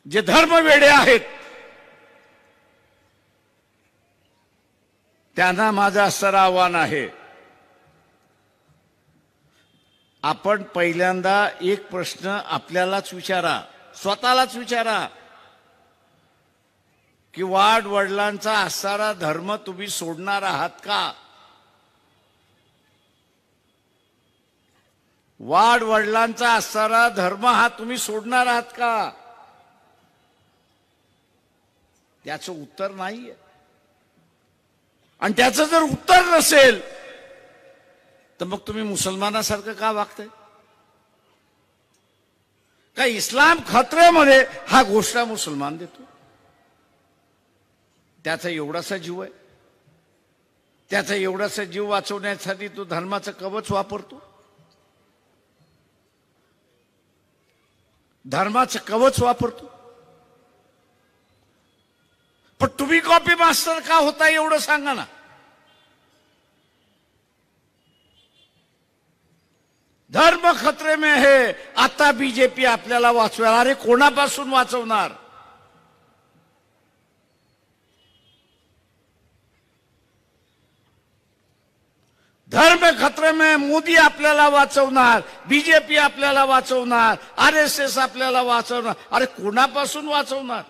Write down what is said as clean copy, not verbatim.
जे धर्मवेडे आहेत त्यांना माझं असं आव्हान आहे, आपण पहिल्यांदा एक प्रश्न आपल्यालाच विचारा, स्वतःलाच विचारा की वाड वडिलांचा असणारा धर्म तुम्ही सोडणार आहात का? वाड वडिलांचा असणारा धर्म हा तुम्ही सोडणार आहात का? त्याचं उत्तर नाहीये. आणि त्याचं जर उत्तर नसेल तर मग तुम्ही मुसलमानासारखं का वागताय? का इस्लाम खतऱ्यामध्ये हा घोषणा मुसलमान देतो? त्याचा एवढासा जीव आहे, त्याचा एवढासा जीव वाचवण्यासाठी तो धर्माचं कवच वापरतो, धर्माचं कवच वापरतो. पण तुम्ही कॉपी मास्टर का होता एवढं सांगा ना. धर्म खतरे में है, आता बीजेपी आपल्याला वाचवेल. अरे कोणापासून वाचवणार? धर्म खतरे में मोदी आपल्याला वाचवणार, बीजेपी आपल्याला वाचवणार, आरएसएस आपल्याला वाचवणार. अरे कोणापासून वाचवणार?